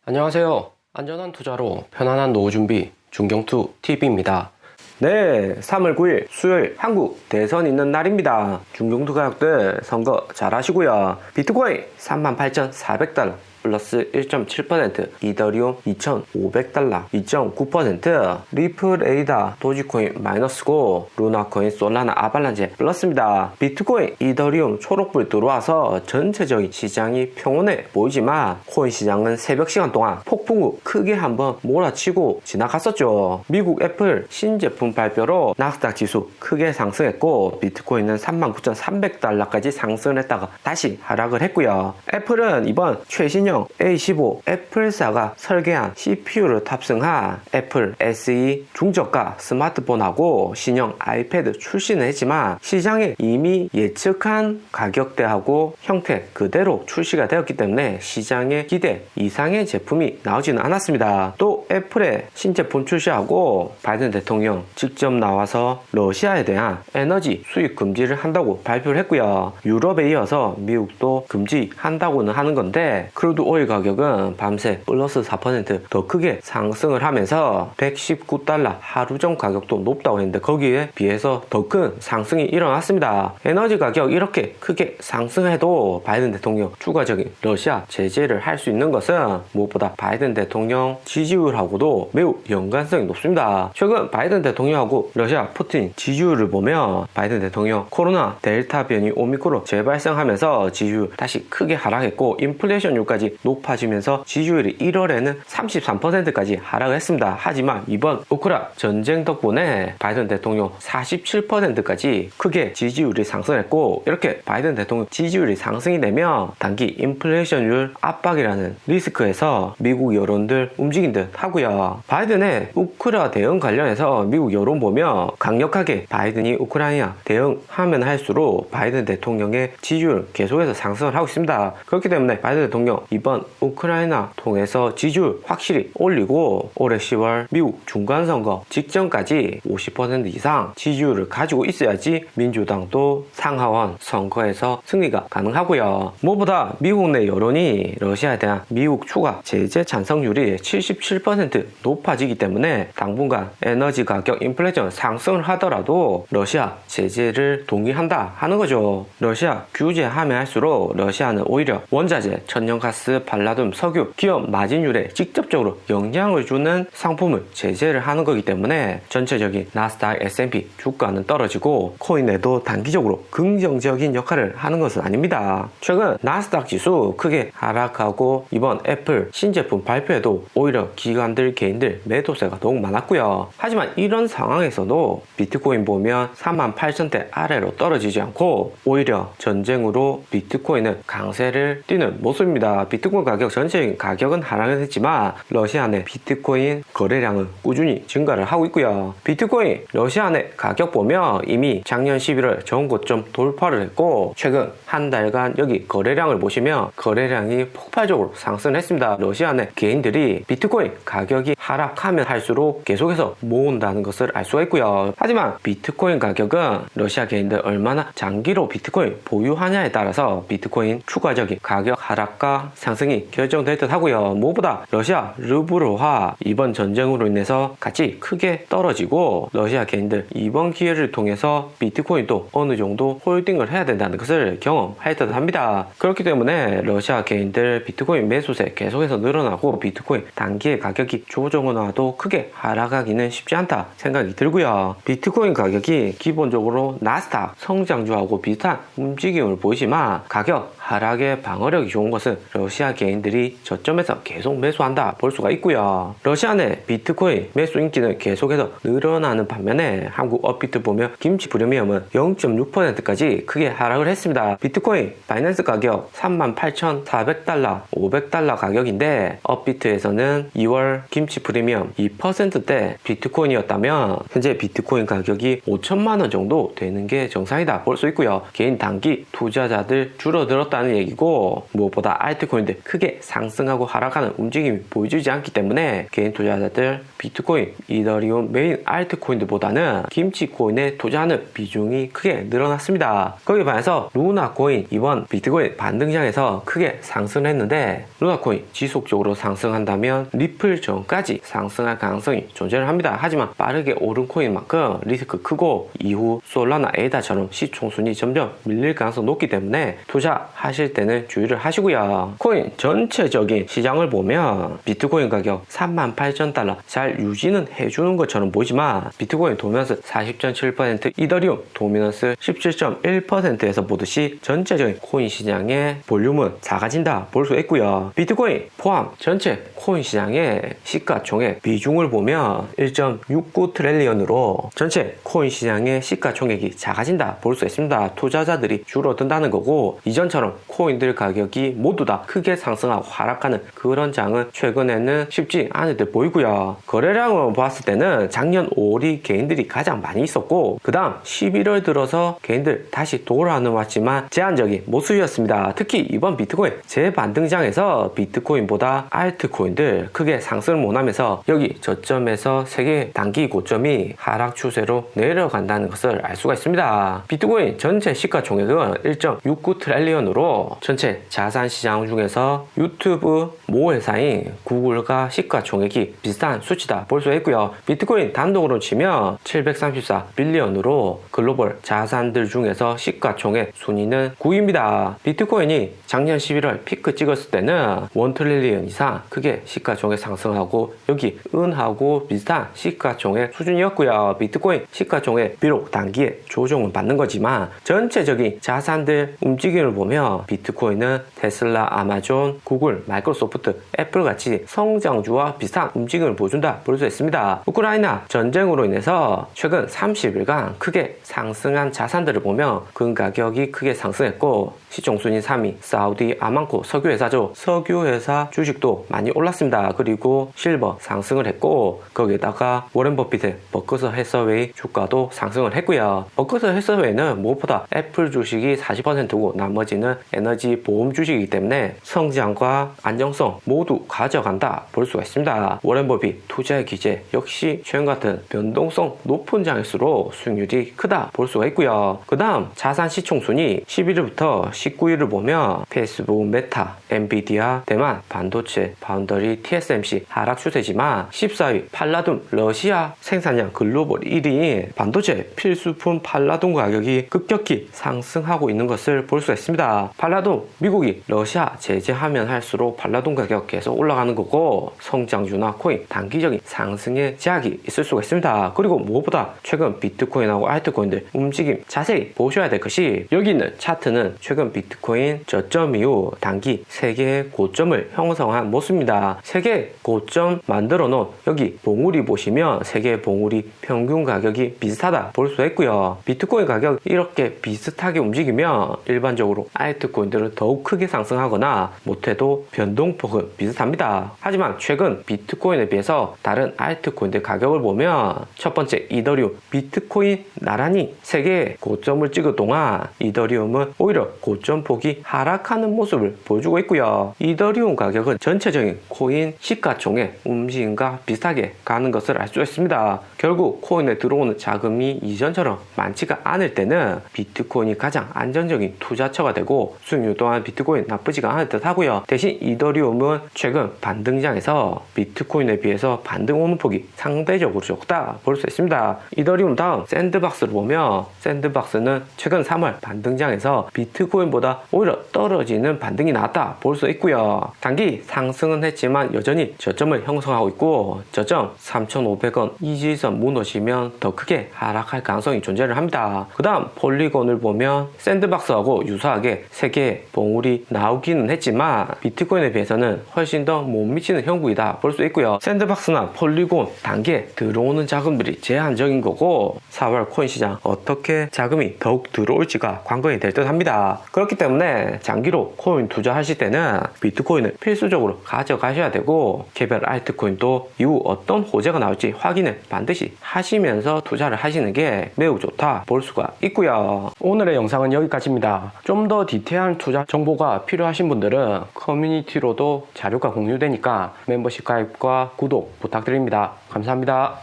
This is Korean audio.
안녕하세요. 안전한 투자로 편안한 노후 준비 중경투 TV입니다. 네, 3월 9일 수요일 한국 대선 있는 날입니다. 중경투 가격들 선거 잘 하시고요. 비트코인 38,400달러 플러스 1.7%, 이더리움 2,500달러 2.9%, 리플, 에이다, 도지코인 마이너스고 루나코인, 솔라나, 아발란제 플러스입니다. 비트코인, 이더리움 초록불 들어와서 전체적인 시장이 평온해 보이지만 코인 시장은 새벽 시간 동안 폭풍 후 크게 한번 몰아치고 지나갔었죠. 미국 애플 신제품 발표로 나스닥 지수 크게 상승했고 비트코인은 39,300달러까지 상승을 했다가 다시 하락을 했고요. 애플은 이번 최신형 A15 애플사가 설계한 CPU를 탑승한 애플 SE 중저가 스마트폰하고 신형 아이패드 출시는 했지만 시장에 이미 예측한 가격대하고 형태 그대로 출시가 되었기 때문에 시장의 기대 이상의 제품이 나오지는 않았습니다. 또 애플의 신제품 출시하고 바이든 대통령 직접 나와서 러시아에 대한 에너지 수입 금지를 한다고 발표를 했고요. 유럽에 이어서 미국도 금지한다고는 하는 건데 크루드 오일 가격은 밤새 플러스 4% 더 크게 상승을 하면서 119달러 하루전 가격도 높다고 했는데 거기에 비해서 더 큰 상승이 일어났습니다. 에너지 가격 이렇게 크게 상승해도 바이든 대통령 추가적인 러시아 제재를 할 수 있는 것은 무엇보다 바이든 대통령 지지율하고도 매우 연관성이 높습니다. 최근 바이든 대통령하고 러시아 푸틴 지지율을 보면 바이든 대통령 코로나 델타 변이 오미크론 재발생하면서 지지율 다시 크게 하락했고 인플레이션율까지 높아지면서 지지율이 1월에는 33%까지 하락을 했습니다. 하지만 이번 우크라이나 전쟁 덕분에 바이든 대통령 47%까지 크게 지지율이 상승했고 이렇게 바이든 대통령 지지율이 상승이 되면 단기 인플레이션율 압박이라는 리스크에서 미국 여론들 움직인 듯 하고요. 바이든의 우크라이나 대응 관련해서 미국 여론 보면 강력하게 바이든이 우크라이나 대응하면 할수록 바이든 대통령의 지지율 계속해서 상승을 하고 있습니다. 그렇기 때문에 바이든 대통령 이번 우크라이나 통해서 지지율 확실히 올리고 올해 10월 미국 중간선거 직전까지 50% 이상 지지율을 가지고 있어야지 민주당도 상하원 선거에서 승리가 가능하고요. 무엇보다 미국 내 여론이 러시아에 대한 미국 추가 제재 찬성률이 77% 높아지기 때문에 당분간 에너지 가격 인플레이션 상승을 하더라도 러시아 제재를 동의한다 하는 거죠. 러시아 규제하면 할수록 러시아는 오히려 원자재, 천연가스, 발라듐, 석유, 기업 마진율에 직접적으로 영향을 주는 상품을 제재를 하는 거기 때문에 전체적인 나스닥, S&P 주가는 떨어지고 코인에도 단기적으로 긍정적인 역할을 하는 것은 아닙니다. 최근 나스닥 지수 크게 하락하고 이번 애플 신제품 발표에도 오히려 기관들, 개인들 매도세가 더욱 많았고요. 하지만 이런 상황에서도 비트코인 보면 38,000대 아래로 떨어지지 않고 오히려 전쟁으로 비트코인은 강세를 띠는 모습입니다. 비트코인 가격 전체적인 가격은 하락을 했지만 러시아 내 비트코인 거래량은 꾸준히 증가를 하고 있고요. 비트코인 러시아 내 가격 보면 이미 작년 11월 전고점 돌파를 했고 최근 한 달간 여기 거래량을 보시면 거래량이 폭발적으로 상승했습니다. 러시아 내 개인들이 비트코인 가격이 하락하면 할수록 계속해서 모은다는 것을 알 수가 있고요. 하지만 비트코인 가격은 러시아 개인들 얼마나 장기로 비트코인 보유하냐에 따라서 비트코인 추가적인 가격 하락과 상승이 결정될 듯 하고요. 무엇보다 러시아 루블화 이번 전쟁으로 인해서 가치 크게 떨어지고 러시아 개인들 이번 기회를 통해서 비트코인도 어느 정도 홀딩을 해야 된다는 것을 경험할 듯 합니다. 그렇기 때문에 러시아 개인들 비트코인 매수세 계속해서 늘어나고 비트코인 단기의 가격이 조정을 와도 크게 하락하기는 쉽지 않다 생각이 들고요. 비트코인 가격이 기본적으로 나스닥 성장주하고 비슷한 움직임을 보이지만 가격 하락의 방어력이 좋은 것은 러시아 개인들이 저점에서 계속 매수한다 볼 수가 있고요. 러시아 내 비트코인 매수 인기는 계속해서 늘어나는 반면에 한국 업비트 보면 김치 프리미엄은 0.6%까지 크게 하락을 했습니다. 비트코인 바이낸스 가격 38,400달러 500달러 가격인데 업비트에서는 2월 김치 프리미엄 2%대 비트코인이었다면 현재 비트코인 가격이 5천만원 정도 되는 게 정상이다 볼 수 있고요. 개인 단기 투자자들 줄어들었다는 얘기고 무엇보다 알트코인들 비트코인들 크게 상승하고 하락하는 움직임이 보여주지 않기 때문에 개인 투자자들 비트코인, 이더리움 메인 알트코인들보다는 김치코인에 투자하는 비중이 크게 늘어났습니다. 거기에 반해서 루나코인 이번 비트코인 반등장에서 크게 상승을 했는데 루나코인 지속적으로 상승한다면 리플 전까지 상승할 가능성이 존재를 합니다. 하지만 빠르게 오른 코인만큼 리스크 크고 이후 솔라나 에다처럼 시총순위 점점 밀릴 가능성이 높기 때문에 투자하실 때는 주의를 하시고요. 코인 전체적인 시장을 보면 비트코인 가격 38,000달러 잘 유지는 해주는 것처럼 보이지만 비트코인 도미넌스 40.7%, 이더리움 도미넌스 17.1%에서 보듯이 전체적인 코인 시장의 볼륨은 작아진다 볼 수 있고요. 비트코인 포함 전체 코인 시장의 시가총액 비중을 보면 1.69 트릴리언으로 전체 코인 시장의 시가총액이 작아진다 볼 수 있습니다. 투자자들이 줄어든다는 거고 이전처럼 코인들 가격이 모두 다 크게 상승하고 하락하는 그런 장은 최근에는 쉽지 않을 듯 보이고요. 거래량을 봤을 때는 작년 5월이 개인들이 가장 많이 있었고 그 다음 11월 들어서 개인들 다시 돌아왔지만 제한적인 모습이었습니다. 특히 이번 비트코인 재반등장에서 비트코인보다 알트코인들 크게 상승을 못하면서 여기 저점에서 세계 단기 고점이 하락 추세로 내려간다는 것을 알 수가 있습니다. 비트코인 전체 시가총액은 1.69 트릴리언으로 전체 자산시장 중에서 유튜브 모 회사인 구글과 시가총액이 비슷한 수치다 볼 수 있고요. 비트코인 단독으로 치면 734 빌리언으로 글로벌 자산들 중에서 시가총액 순위는 9위입니다. 비트코인이 작년 11월 피크 찍었을 때는 1 트릴리언 이상 크게 시가총액 상승하고 여기 은하고 비슷한 시가총액 수준이었고요. 비트코인 시가총액 비록 단기에 조정은 받는 거지만 전체적인 자산들 움직임을 보면 비트코인은 테슬라, 아마존, 구글, 마이크로소프트, 애플 같이 성장주와 비슷한 움직임을 보여준다 볼 수 있습니다. 우크라이나 전쟁으로 인해서 최근 30일간 크게 상승한 자산들을 보면 금 가격이 크게 상승했고 시총순위 3위 사우디 아만코 석유회사죠. 석유회사 주식도 많이 올랐습니다. 그리고 실버 상승을 했고 거기에다가 워렌 버핏의 버크셔 해서웨이 주가도 상승을 했고요. 버크셔 해서웨이는 무엇보다 애플 주식이 40%고 나머지는 에너지 보험 주식이기 때문에 성장과 안정성 모두 가져간다 볼 수가 있습니다. 워렌 버핏 투자의 기재 역시 최근 같은 변동성 높은 장일수록 수익률이 크다 볼 수가 있고요. 그 다음 자산 시총순위 11일부터 19일을 보면 페이스북, 메타, 엔비디아, 대만, 반도체, 바운더리, TSMC 하락 추세지만 14위 팔라둠 러시아 생산량 글로벌 1위인 반도체 필수품 팔라둠 가격이 급격히 상승하고 있는 것을 볼 수가 있습니다. 팔라둠 미국이 러시아 제재하면 할수록 팔라둠 가격 계속 올라가는 거고 성장주나 코인 단기적인 상승의 제약이 있을 수가 있습니다. 그리고 무엇보다 최근 비트코인하고 알트코인들 움직임 자세히 보셔야 될 것이 여기 있는 차트는 최근 비트코인 저점 이후 단기 세계의 고점을 형성한 모습입니다. 세계 고점 만들어 놓은 여기 봉우리 보시면 세계 봉우리 평균 가격이 비슷하다 볼 수 있고요. 비트코인 가격 이렇게 비슷하게 움직이면 일반적으로 알트코인들은 더욱 크게 상승하거나 못해도 변동폭은 비슷합니다. 하지만 최근 비트코인에 비해서 다른 알트코인들 가격을 보면 첫 번째 이더리움 비트코인 나란히 세계의 고점을 찍을 동안 이더리움은 오히려 고점 폭이 하락하는 모습을 보여주고 있고요. 이더리움 가격은 전체적인 코인 시가총액 움직임과 비슷하게 가는 것을 알 수 있습니다. 결국 코인에 들어오는 자금이 이전처럼 많지가 않을 때는 비트코인이 가장 안정적인 투자처가 되고 수익률 또한 비트코인 나쁘지가 않을 듯 하고요. 대신 이더리움은 최근 반등장에서 비트코인에 비해서 반등 오는 폭이 상대적으로 적다 볼 수 있습니다. 이더리움 다음 샌드박스를 보면 샌드박스는 최근 3월 반등장에서 비트코인보다 오히려 떨어지는 반등이 나왔다 볼 수 있고요. 단기 상승은 했지만 여전히 저점을 형성하고 있고 저점 3,500원 이지선 무너지면 더 크게 하락할 가능성이 존재를 합니다. 그 다음 폴리곤을 보면 샌드박스하고 유사하게 세계의 봉우리 나오기는 했지만 비트코인에 비해서는 훨씬 더 못 미치는 형국이다 볼 수 있고요. 샌드박스나 폴리곤 단기에 들어오는 자금들이 제한적인 거고 4월 코인 시장 어떻게 자금이 더욱 들어올지가 관건이 될 듯 합니다. 그렇기 때문에 장기로 코인 투자하실 때는 비트코인을 필수적으로 가져가셔야 되고 개별 알트코인도 이후 어떤 호재가 나올지 확인을 반드시 하시면서 투자를 하시는 게 매우 좋다 볼 수가 있고요. 오늘의 영상은 여기까지입니다. 좀 더 디테일한 투자 정보가 필요하신 분들 분들은 커뮤니티로도 자료가 공유되니까 멤버십 가입과 구독 부탁드립니다. 감사합니다.